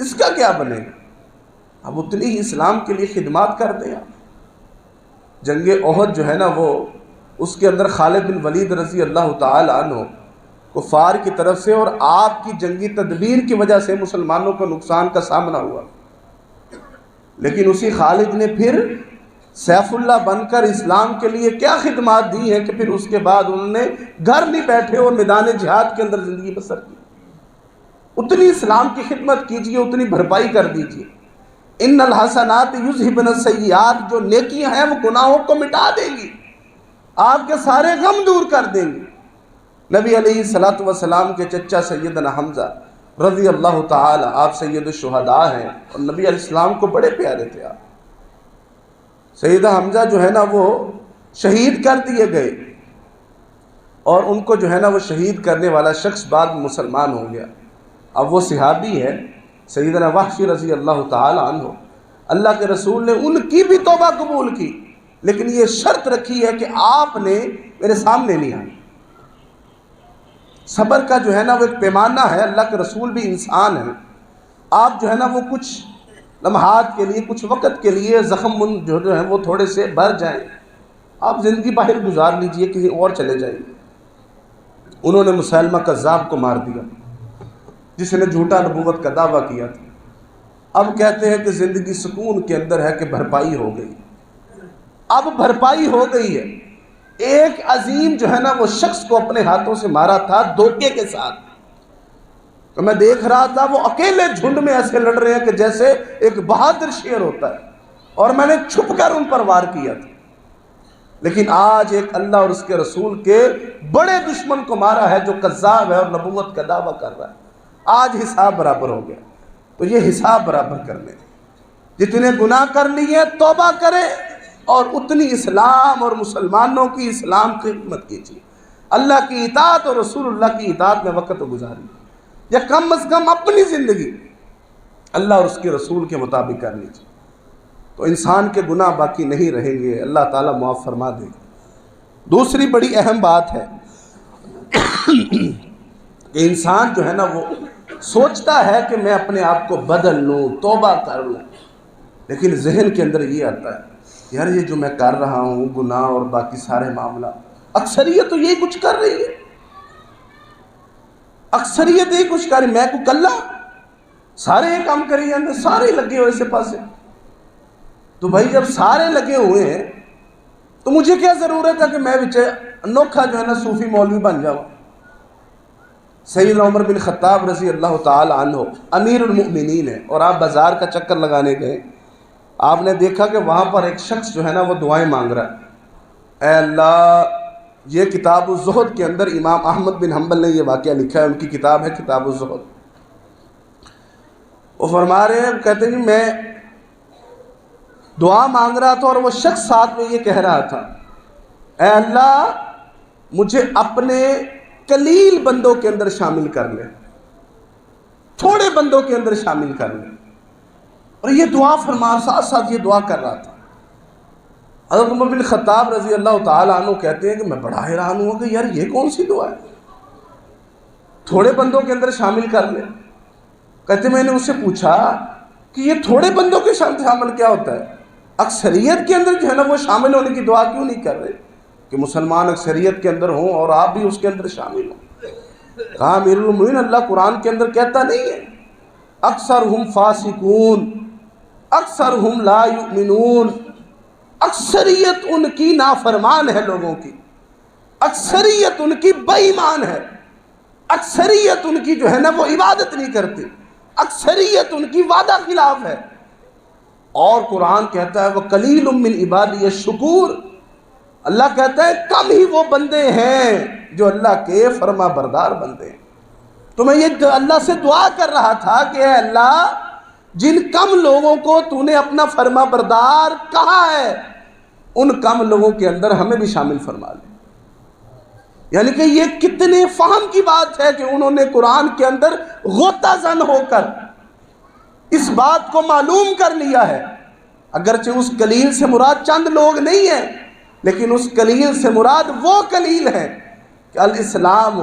اس کا کیا بنے گا؟ اب اتنی ہی اسلام کے لیے خدمات کر دیں آپ۔ جنگ احد جو ہے نا وہ، اس کے اندر خالد بن ولید رضی اللہ تعالی عنہ کفار کی طرف سے اور آپ کی جنگی تدبیر کی وجہ سے مسلمانوں کو نقصان کا سامنا ہوا، لیکن اسی خالد نے پھر سیف اللہ بن کر اسلام کے لیے کیا خدمات دی ہیں کہ پھر اس کے بعد انہوں نے گھر نہیں بیٹھے اور میدان جہاد کے اندر زندگی بسر کی۔ اتنی اسلام کی خدمت کیجیے، اتنی بھرپائی کر دیجیے۔ ان الحسنات یذہبن السیئات، جو نیکیاں ہیں وہ گناہوں کو مٹا دیں گی، آپ کے سارے غم دور کر دیں گی۔ نبی علیہ الصلوۃ والسلام کے چچا سیدنا حمزہ رضی اللہ تعالی، آپ سید الشہداء ہیں اور نبی علیہ السلام کو بڑے پیارے تھے۔ آپ سیدہ حمزہ جو ہے نا وہ شہید کر دیے گئے، اور ان کو جو ہے نا وہ شہید کرنے والا شخص بعد میں مسلمان ہو گیا۔ اب وہ صحابی ہے سیدنا وحشی رضی اللہ تعالی عنہ، اللہ کے رسول نے ان کی بھی توبہ قبول کی، لیکن یہ شرط رکھی ہے کہ آپ نے میرے سامنے نہیں آنا۔ صبر کا جو ہے نا وہ ایک پیمانہ ہے، اللہ کے رسول بھی انسان ہیں، آپ جو ہے نا وہ کچھ لمحات کے لیے، کچھ وقت کے لیے زخم جو ہیں وہ تھوڑے سے بھر جائیں، آپ زندگی باہر گزار لیجئے، کسی اور چلے جائیں۔ انہوں نے مسیلمہ کذاب کو مار دیا جس نے جھوٹا نبوت کا دعویٰ کیا تھا۔ اب کہتے ہیں کہ زندگی سکون کے اندر ہے کہ بھرپائی ہو گئی۔ اب بھرپائی ہو گئی ہے۔ ایک عظیم جو ہے نا وہ شخص کو اپنے ہاتھوں سے مارا تھا دھوکے کے ساتھ، تو میں دیکھ رہا تھا وہ اکیلے جھنڈ میں ایسے لڑ رہے ہیں کہ جیسے ایک بہادر شیر ہوتا ہے، اور میں نے چھپ کر ان پر وار کیا تھا۔ لیکن آج ایک اللہ اور اس کے رسول کے بڑے دشمن کو مارا ہے جو کذاب ہے اور نبوت کا دعویٰ کر رہا ہے. آج حساب برابر ہو گیا. تو یہ حساب برابر کرنے، جتنے گناہ کر لیے توبہ کریں اور اتنی اسلام اور مسلمانوں کی اسلام کی خدمت کیجیے. اللہ کی اطاعت اور رسول اللہ کی اطاعت میں وقت گزاریے، یا کم از کم اپنی زندگی اللہ اور اس کے رسول کے مطابق کر لیجیے. تو انسان کے گناہ باقی نہیں رہیں گے، اللہ تعالیٰ معاف فرما دے گا. دوسری بڑی اہم بات ہے کہ انسان جو ہے نا وہ سوچتا ہے کہ میں اپنے آپ کو بدل لوں، توبہ کر لوں، لیکن ذہن کے اندر یہ آتا ہے یار یہ جو میں کر رہا ہوں گناہ اور باقی سارے معاملہ، اکثریت تو یہی کچھ کر رہی ہے، اکثریت یہی کچھ کر رہی، میں کو کلا سارے یہ کام کری جاتے، سارے لگے ہوئے سے پاسے. تو بھائی جب سارے لگے ہوئے ہیں تو مجھے کیا ضرورت ہے کہ میں انوکھا جو ہے نا صوفی مولوی بن جاؤں. سیدنا عمر بن خطاب رضی اللہ تعالی عنہ امیر المؤمنین ہے، اور آپ بازار کا چکر لگانے گئے، آپ نے دیکھا کہ وہاں پر ایک شخص جو ہے نا وہ دعائیں مانگ رہا ہے. اے اللہ، یہ کتاب الزہد کے اندر امام احمد بن حنبل نے یہ واقعہ لکھا ہے، ان کی کتاب ہے کتاب الزہد. وہ فرما رہے ہیں، کہتے ہیں میں دعا مانگ رہا تھا اور وہ شخص ساتھ میں یہ کہہ رہا تھا اے اللہ مجھے اپنے قلیل بندوں کے اندر شامل کر لے، تھوڑے بندوں کے اندر شامل کر لے. اور یہ دعا فرما ساتھ ساتھ یہ دعا کر رہا تھا. حضرت عمر بن خطاب رضی اللہ تعالیٰ عنہ کہتے ہیں کہ میں بڑا حیران ہوا کہ یار یہ کون سی دعا ہے، تھوڑے بندوں کے اندر شامل کر لے. کہتے میں نے اس سے پوچھا کہ یہ تھوڑے بندوں کے شامل کیا ہوتا ہے، اکثریت کے اندر جو ہے نا وہ شامل ہونے کی دعا کیوں نہیں کر رہے کہ مسلمان اکثریت کے اندر ہوں اور آپ بھی اس کے اندر شامل ہوں. کہا امیر المومنین اللہ قرآن کے اندر کہتا نہیں ہے اکثرہم فاسقون اکثرہم لا یؤمنون، اکثریت ان کی نافرمان ہے، لوگوں کی اکثریت ان کی بے ایمان ہے، اکثریت ان کی جو ہے نا وہ عبادت نہیں کرتی، اکثریت ان کی وعدہ خلاف ہے. اور قرآن کہتا ہے وَقَلِيلٌ مِّنْ عِبَادِيَ الشُّكُورُ، اللہ کہتا ہے کم ہی وہ بندے ہیں جو اللہ کے فرما بردار بندے ہیں. تو میں یہ اللہ سے دعا کر رہا تھا کہ اے اللہ جن کم لوگوں کو تو نے اپنا فرما بردار کہا ہے ان کم لوگوں کے اندر ہمیں بھی شامل فرما لے. یعنی کہ یہ کتنے فہم کی بات ہے کہ انہوں نے قرآن کے اندر غوطہ زن ہو کر اس بات کو معلوم کر لیا ہے. اگرچہ اس قلیل سے مراد چند لوگ نہیں ہیں، لیکن اس قلیل سے مراد وہ قلیل ہے کہ الاسلام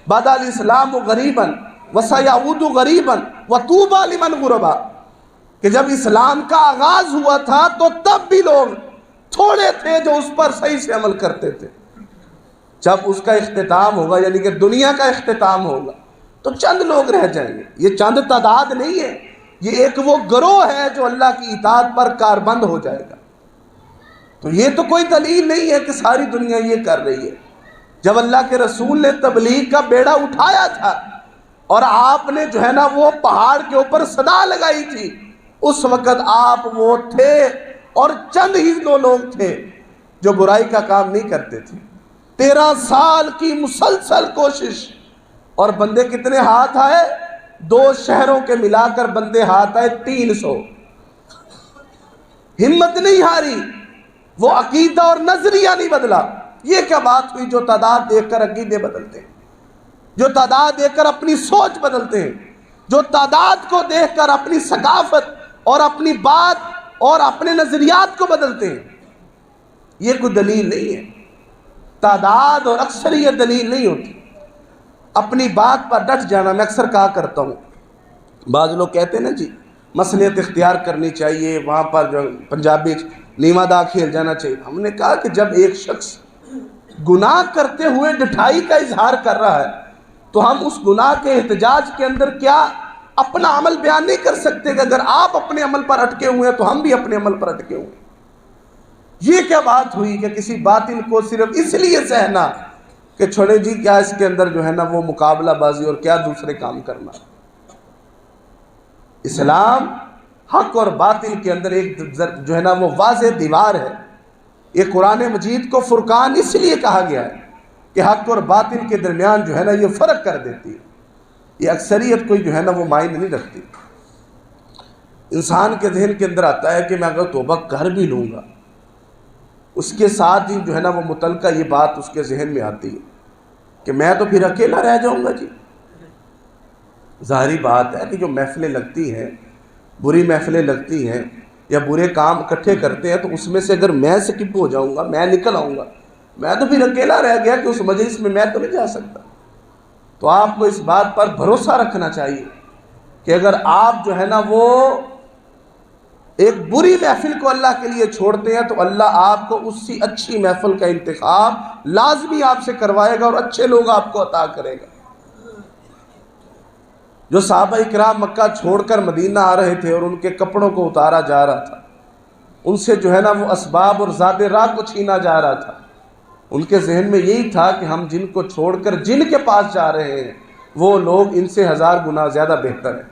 بدا الاسلام غریبا وسیعود غریبا وطوبى لمن غربا، کہ جب اسلام کا آغاز ہوا تھا تو تب بھی لوگ تھوڑے تھے جو اس پر صحیح سے عمل کرتے تھے. جب اس کا اختتام ہوگا یعنی کہ دنیا کا اختتام ہوگا تو چند لوگ رہ جائیں گے. یہ چند تعداد نہیں ہے، یہ ایک وہ گروہ ہے جو اللہ کی اطاعت پر کاربند ہو جائے گا. تو یہ تو کوئی دلیل نہیں ہے کہ ساری دنیا یہ کر رہی ہے. جب اللہ کے رسول نے تبلیغ کا بیڑا اٹھایا تھا اور آپ نے جو ہے نا وہ پہاڑ کے اوپر صدا لگائی تھی، اس وقت آپ وہ تھے اور چند ہی دو لوگ تھے جو برائی کا کام نہیں کرتے تھے. 13 سال کی مسلسل کوشش، اور بندے کتنے ہاتھ آئے؟ 2 شہروں کے ملا کر بندے ہاتھ آئے 300. ہمت نہیں ہاری، وہ عقیدہ اور نظریہ نہیں بدلا. یہ کیا بات ہوئی جو تعداد دیکھ کر عقیدے بدلتے ہیں، جو تعداد دیکھ کر اپنی سوچ بدلتے ہیں، جو تعداد کو دیکھ کر اپنی ثقافت اور اپنی بات اور اپنے نظریات کو بدلتے ہیں. یہ کوئی دلیل نہیں ہے. تعداد اور اکثریت دلیل نہیں ہوتی. اپنی بات پر ڈٹ جانا. میں اکثر کہا کرتا ہوں، بعض لوگ کہتے ہیں نا جی مصلحت اختیار کرنی چاہیے، وہاں پر جو پنجابی نیما دا کھیل جانا چاہیے. ہم نے کہا کہ جب ایک شخص گناہ کرتے ہوئے ڈٹھائی کا اظہار کر رہا ہے تو ہم اس گناہ کے احتجاج کے اندر کیا اپنا عمل بیان نہیں کر سکتے کہ اگر آپ اپنے عمل پر اٹکے ہوئے ہیں تو ہم بھی اپنے عمل پر اٹکے ہوئے ہیں؟ یہ کیا بات ہوئی کہ کسی باطل کو صرف اس لیے سہنا کہ چھوڑے جی کیا اس کے اندر جو ہے نا وہ مقابلہ بازی اور کیا دوسرے کام کرنا. اسلام حق اور باطل کے اندر ایک جو ہے نا وہ واضح دیوار ہے. یہ قرآن مجید کو فرقان اس لیے کہا گیا ہے کہ حق اور باطل کے درمیان جو ہے نا یہ فرق کر دیتی ہے. یہ اکثریت کوئی جو ہے نا وہ مائنڈ نہیں رکھتی. انسان کے ذہن کے اندر آتا ہے کہ میں اگر توبہ کر بھی لوں گا، اس کے ساتھ ہی جو ہے نا وہ متعلقہ یہ بات اس کے ذہن میں آتی ہے کہ میں تو پھر اکیلا رہ جاؤں گا. جی ظاہری بات ہے کہ جو محفلیں لگتی ہیں، بری محفلیں لگتی ہیں یا برے کام اکٹھے کرتے ہیں، تو اس میں سے اگر میں سکپ ہو جاؤں گا، میں نکل آؤں گا، میں تو پھر اکیلا رہ گیا کہ اس مجلس میں تو نہیں جا سکتا. تو آپ کو اس بات پر بھروسہ رکھنا چاہیے کہ اگر آپ جو ہے نا وہ ایک بری محفل کو اللہ کے لیے چھوڑتے ہیں تو اللہ آپ کو اسی اچھی محفل کا انتخاب لازمی آپ سے کروائے گا اور اچھے لوگ آپ کو عطا کرے گا. جو صحابہ اکرام مکہ چھوڑ کر مدینہ آ رہے تھے اور ان کے کپڑوں کو اتارا جا رہا تھا، ان سے جو ہے نا وہ اسباب اور زاد راہ کو چھینا جا رہا تھا، ان کے ذہن میں یہی تھا کہ ہم جن کو چھوڑ کر جن کے پاس جا رہے ہیں وہ لوگ ان سے 1000 گنا زیادہ بہتر ہیں.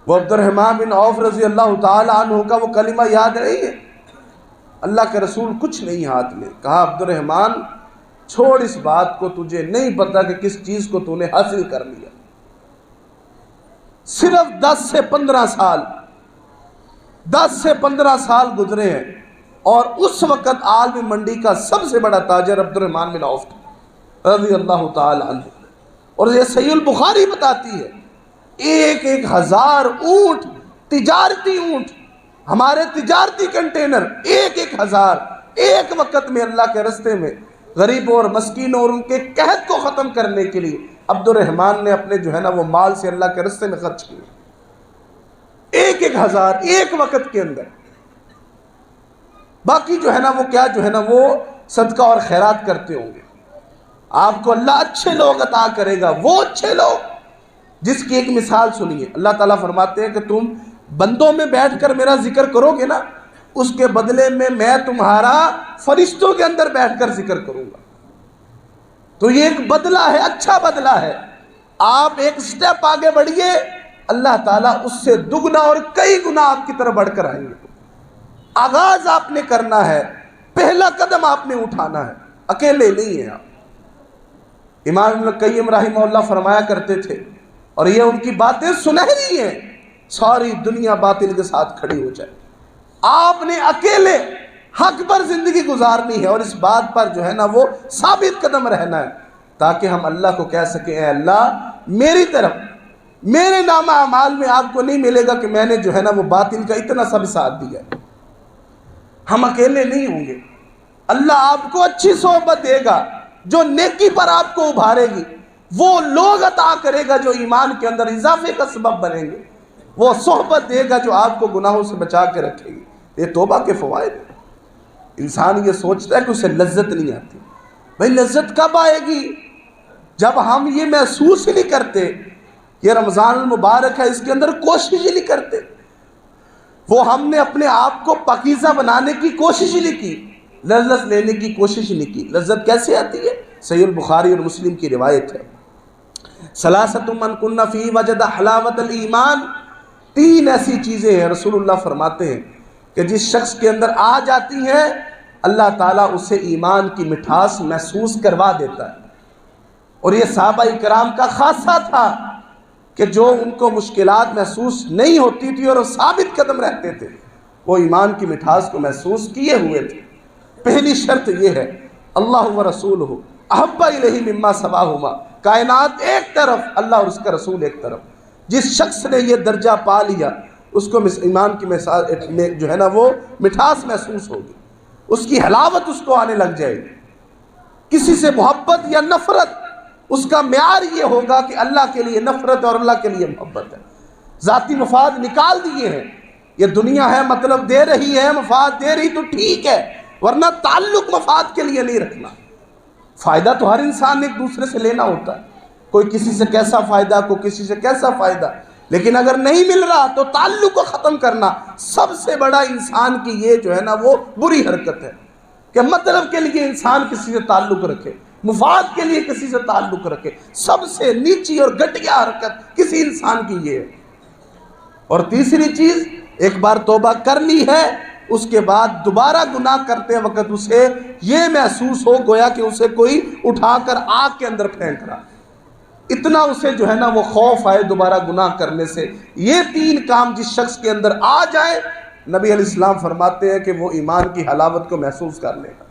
وہ عبد الرحمن بن عوف رضی اللہ تعالی عنہ کا وہ کلمہ یاد نہیں ہے؟ اللہ کے رسول کچھ نہیں ہاتھ میں، کہا عبد الرحمن چھوڑ اس بات کو، تجھے نہیں پتا کہ کس چیز کو تو نے حاصل کر لیا. صرف 10 سے 15 سال گزرے ہیں اور اس وقت عالم منڈی کا سب سے بڑا تاجر عبد الرحمن بن عوف رضی اللہ تعالی عنہ. اور یہ صحیح البخاری بتاتی ہے 1000 اونٹ، تجارتی اونٹ، ہمارے تجارتی کنٹینر 1000 ایک وقت میں اللہ کے رستے میں غریبوں اور مسکینوں اور ان کے قحط کو ختم کرنے کے لیے عبد الرحمن نے اپنے جو ہے نا وہ مال سے اللہ کے رستے میں خرچ کیے. 1000 ایک وقت کے اندر. باقی جو ہے نا وہ کیا جو ہے نا وہ صدقہ اور خیرات کرتے ہوں گے. آپ کو اللہ اچھے لوگ عطا کرے گا، وہ اچھے لوگ جس کی ایک مثال سنیے. اللہ تعالیٰ فرماتے ہیں کہ تم بندوں میں بیٹھ کر میرا ذکر کرو گے نا، اس کے بدلے میں تمہارا فرشتوں کے اندر بیٹھ کر ذکر کروں گا. تو یہ ایک بدلہ ہے، اچھا بدلہ ہے. آپ ایک سٹیپ آگے بڑھیے، اللہ تعالیٰ اس سے دگنا اور کئی گنا آپ کی طرف بڑھ کر آئیں گے. آغاز آپ نے کرنا ہے، پہلا قدم آپ نے اٹھانا ہے، اکیلے نہیں ہیں آپ. امام ابن القیم رحمہ اللہ فرمایا کرتے تھے، اور یہ ان کی باتیں سنہری ہیں، ساری دنیا باطل کے ساتھ کھڑی ہو جائے، آپ نے اکیلے حق پر زندگی گزارنی ہے اور اس بات پر جو ہے نا وہ ثابت قدم رہنا ہے، تاکہ ہم اللہ کو کہہ سکیں اے اللہ میری طرف میرے نامہ اعمال میں آپ کو نہیں ملے گا کہ میں نے جو ہے نا وہ باطل کا اتنا سب ساتھ دیا. ہم اکیلے نہیں ہوں گے. اللہ آپ کو اچھی صحبت دے گا جو نیکی پر آپ کو ابھارے گی، وہ لوگ عطا کرے گا جو ایمان کے اندر اضافے کا سبب بنیں گے، وہ صحبت دے گا جو آپ کو گناہوں سے بچا کے رکھے گی. یہ توبہ کے فوائد ہیں. انسان یہ سوچتا ہے کہ اسے لذت نہیں آتی. بھائی لذت کب آئے گی؟ جب ہم یہ محسوس ہی نہیں کرتے. یہ رمضان المبارک ہے، اس کے اندر کوشش ہی نہیں کرتے. وہ ہم نے اپنے آپ کو پاکیزہ بنانے کی کوشش ہی نہیں کی، لذت لینے کی کوشش ہی نہیں کی. لذت کیسے آتی ہے؟ صحیح البخاری اور مسلم کی روایت ہے، ثلاثۃ من کن فیہ وجد حلاوۃ الایمان. 3 ایسی چیزیں ہیں رسول اللہ فرماتے ہیں کہ جس شخص کے اندر آ جاتی ہیں اللہ تعالیٰ اسے ایمان کی مٹھاس محسوس کروا دیتا ہے. اور یہ صحابہ کرام کا خاصہ تھا کہ جو ان کو مشکلات محسوس نہیں ہوتی تھی اور وہ ثابت قدم رہتے تھے، وہ ایمان کی مٹھاس کو محسوس کیے ہوئے تھے. پہلی شرط یہ ہے اللہ و رسولہ احب الیہ مما سواہما. کائنات ایک طرف، اللہ اور اس کا رسول ایک طرف. جس شخص نے یہ درجہ پا لیا اس کو ایمان کی میں جو ہے نا وہ مٹھاس محسوس ہوگی، اس کی حلاوت اس کو آنے لگ جائے گی. کسی سے محبت یا نفرت اس کا معیار یہ ہوگا کہ اللہ کے لیے نفرت اور اللہ کے لیے محبت ہے. ذاتی مفاد نکال دیے ہیں. یہ دنیا ہے مطلب دے رہی ہے، مفاد دے رہی تو ٹھیک ہے، ورنہ تعلق مفاد کے لیے نہیں رکھنا. فائدہ تو ہر انسان نے ایک دوسرے سے لینا ہوتا ہے، کوئی کسی سے کیسا فائدہ، کوئی کسی سے کیسا فائدہ، لیکن اگر نہیں مل رہا تو تعلق کو ختم کرنا سب سے بڑا انسان کی یہ جو ہے نا وہ بری حرکت ہے کہ مطلب کے لیے انسان کسی سے تعلق رکھے، مفاد کے لیے کسی سے تعلق رکھے. سب سے نیچی اور گھٹیا حرکت کسی انسان کی یہ ہے. اور تیسری چیز، ایک بار توبہ کر لی ہے اس کے بعد دوبارہ گناہ کرتے وقت اسے یہ محسوس ہو گویا کہ اسے کوئی اٹھا کر آگ کے اندر پھینک رہا، اتنا اسے جو ہے نا وہ خوف آئے دوبارہ گناہ کرنے سے۔ یہ 3 کام جس شخص کے اندر آ جائے، نبی علیہ السلام فرماتے ہیں کہ وہ ایمان کی حلاوت کو محسوس کر لے گا۔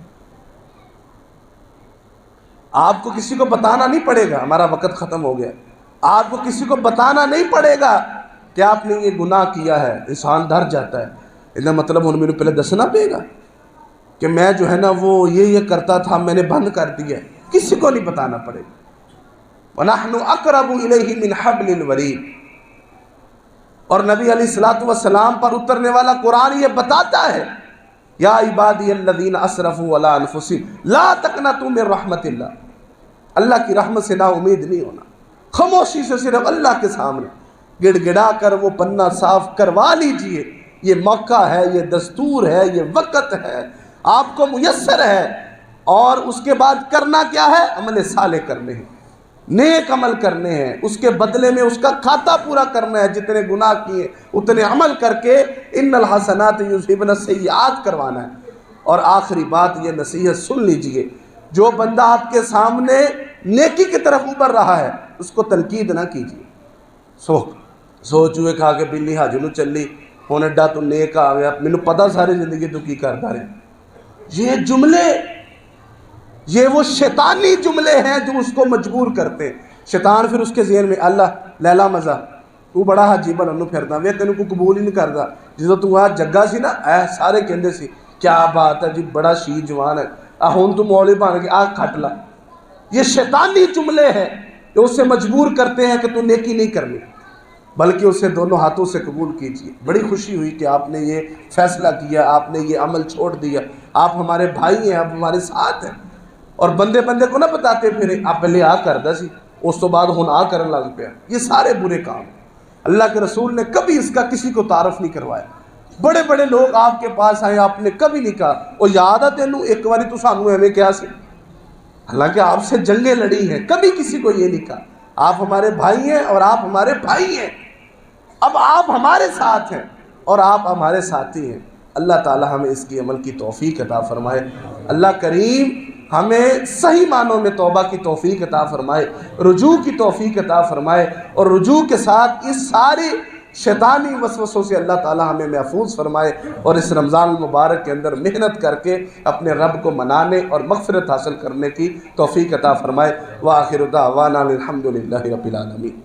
آپ کو کسی کو بتانا نہیں پڑے گا، ہمارا وقت ختم ہو گیا، آپ کو کسی کو بتانا نہیں پڑے گا کہ آپ نے یہ گناہ کیا ہے۔ انسان ڈر جاتا ہے، اس کا مطلب ہن میرے پہلے دسنا پڑے گا کہ میں جو ہے نا وہ یہ کرتا تھا، میں نے بند کر دیا، کسی کو نہیں بتانا پڑے گا۔ وَنَحْنُ أَقْرَبُ إِلَيْهِ مِنْ حَبْلِ الْوَرِيدِ۔ اور نبی علیہ السلام پر اترنے والا قرآن یہ بتاتا ہے، یا عبادی الذین اسرفوا علی انفسہم لا تقنطوا من رحمت اللہ، اللہ کی رحمت سے نا امید نہیں ہونا۔ خاموشی سے صرف اللہ کے سامنے گڑ گڑا کر وہ پنہ صاف کروا لیجئے، یہ موقع ہے، یہ دستور ہے، یہ وقت ہے، آپ کو میسر ہے۔ اور اس کے بعد کرنا کیا ہے؟ عمل صالح کرنے ہیں، نیک عمل کرنے ہیں، اس کے بدلے میں اس کا کھاتا پورا کرنا ہے، جتنے گناہ کیے اتنے عمل کر کے ان الحسنات یذہبن السیئات کروانا ہے۔ اور آخری بات یہ نصیحت سن لیجئے، جو بندہ آپ کے سامنے نیکی کی طرف ابھر رہا ہے اس کو تنقید نہ کیجیے۔ سو چوہے کھا کے بلی حج نو چلی، ہن ایڈا تو نیک آ گیا، مینوں پتہ ساری زندگی تو کی کردا رہے۔ یہ جملے، یہ وہ شیطانی جملے ہیں جو اس کو مجبور کرتے ہیں۔ شیطان پھر اس کے ذہن میں اللہ لیلا مزہ تو بڑا حاجی بنن پھردا وے، تینوں کو قبول ہی نہیں کردا، جدوں تو آ جگہ سی نا اے سارے کہندے سی کیا بات ہے جی، بڑا شی جوان ہے، ہن تو مولوی بن کے آ کھٹ لا۔ یہ شیطانی جملے ہیں جو اسے مجبور کرتے ہیں کہ تو نیکی نہیں کرنی، بلکہ اسے دونوں ہاتھوں سے قبول کیجیے۔ بڑی خوشی ہوئی کہ آپ نے یہ فیصلہ کیا، آپ نے یہ عمل چھوڑ دیا، آپ ہمارے بھائی ہیں، آپ ہمارے ساتھ ہیں۔ اور بندے کو نہ بتاتے پھرے آپ پہلے آ کردا سی، اس تو بعد ہن آ کرن لگ پیا، یہ سارے برے کام۔ اللہ کے رسول نے کبھی اس کا کسی کو تعارف نہیں کروایا۔ بڑے بڑے لوگ آپ کے پاس آئے، آپ نے کبھی نہیں کہا وہ یاد ہے تینوں ایک باری تو سانوں ایویں کیا سی، حالانکہ آپ سے جنگیں لڑی ہیں، کبھی کسی کو یہ نہیں کہا آپ ہمارے بھائی ہیں اور آپ ہمارے بھائی ہیں، اب آپ ہمارے ساتھ ہیں اور آپ ہمارے ساتھی ہیں۔ اللہ تعالی ہمیں اس کی عمل کی توفیق عطا فرمائے۔ اللہ کریم ہمیں صحیح معنوں میں توبہ کی توفیق عطا فرمائے، رجوع کی توفیق عطا فرمائے، اور رجوع کے ساتھ اس سارے شیطانی وسوسوں سے اللہ تعالی ہمیں محفوظ فرمائے، اور اس رمضان المبارک کے اندر محنت کر کے اپنے رب کو منانے اور مغفرت حاصل کرنے کی توفیق عطا فرمائے۔ وآخر دعوانا الحمدللہ رب العالمین۔